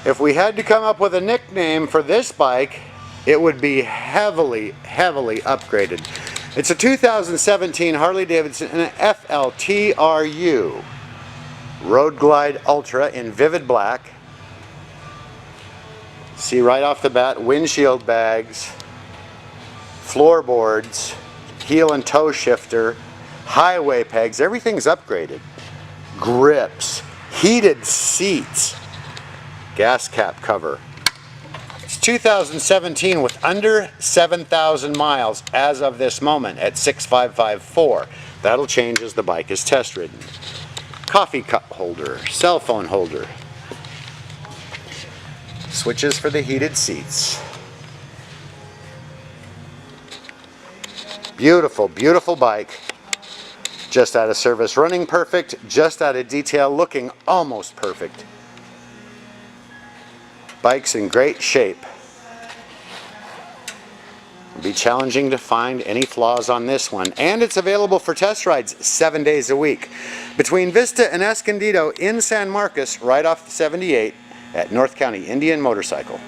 If we had to come up with a nickname for this bike, it would be heavily upgraded. It's a 2017 Harley-Davidson FLTRU Road Glide Ultra in vivid black. See right off the bat, windshield bags, floorboards, heel and toe shifter, highway pegs, everything's upgraded. Grips, heated seats, gas cap cover. It's 2017 with under 7,000 miles as of this moment at 6,554. That'll change as the bike is test ridden. Coffee cup holder, cell phone holder. Switches for the heated seats. Beautiful, beautiful bike. Just out of service, running perfect. Just out of detail, looking almost perfect. Bike's in great shape. It'll be challenging to find any flaws on this one. And it's available for test rides 7 days a week. Between Vista and Escondido in San Marcos, right off the 78 at North County Indian Motorcycle.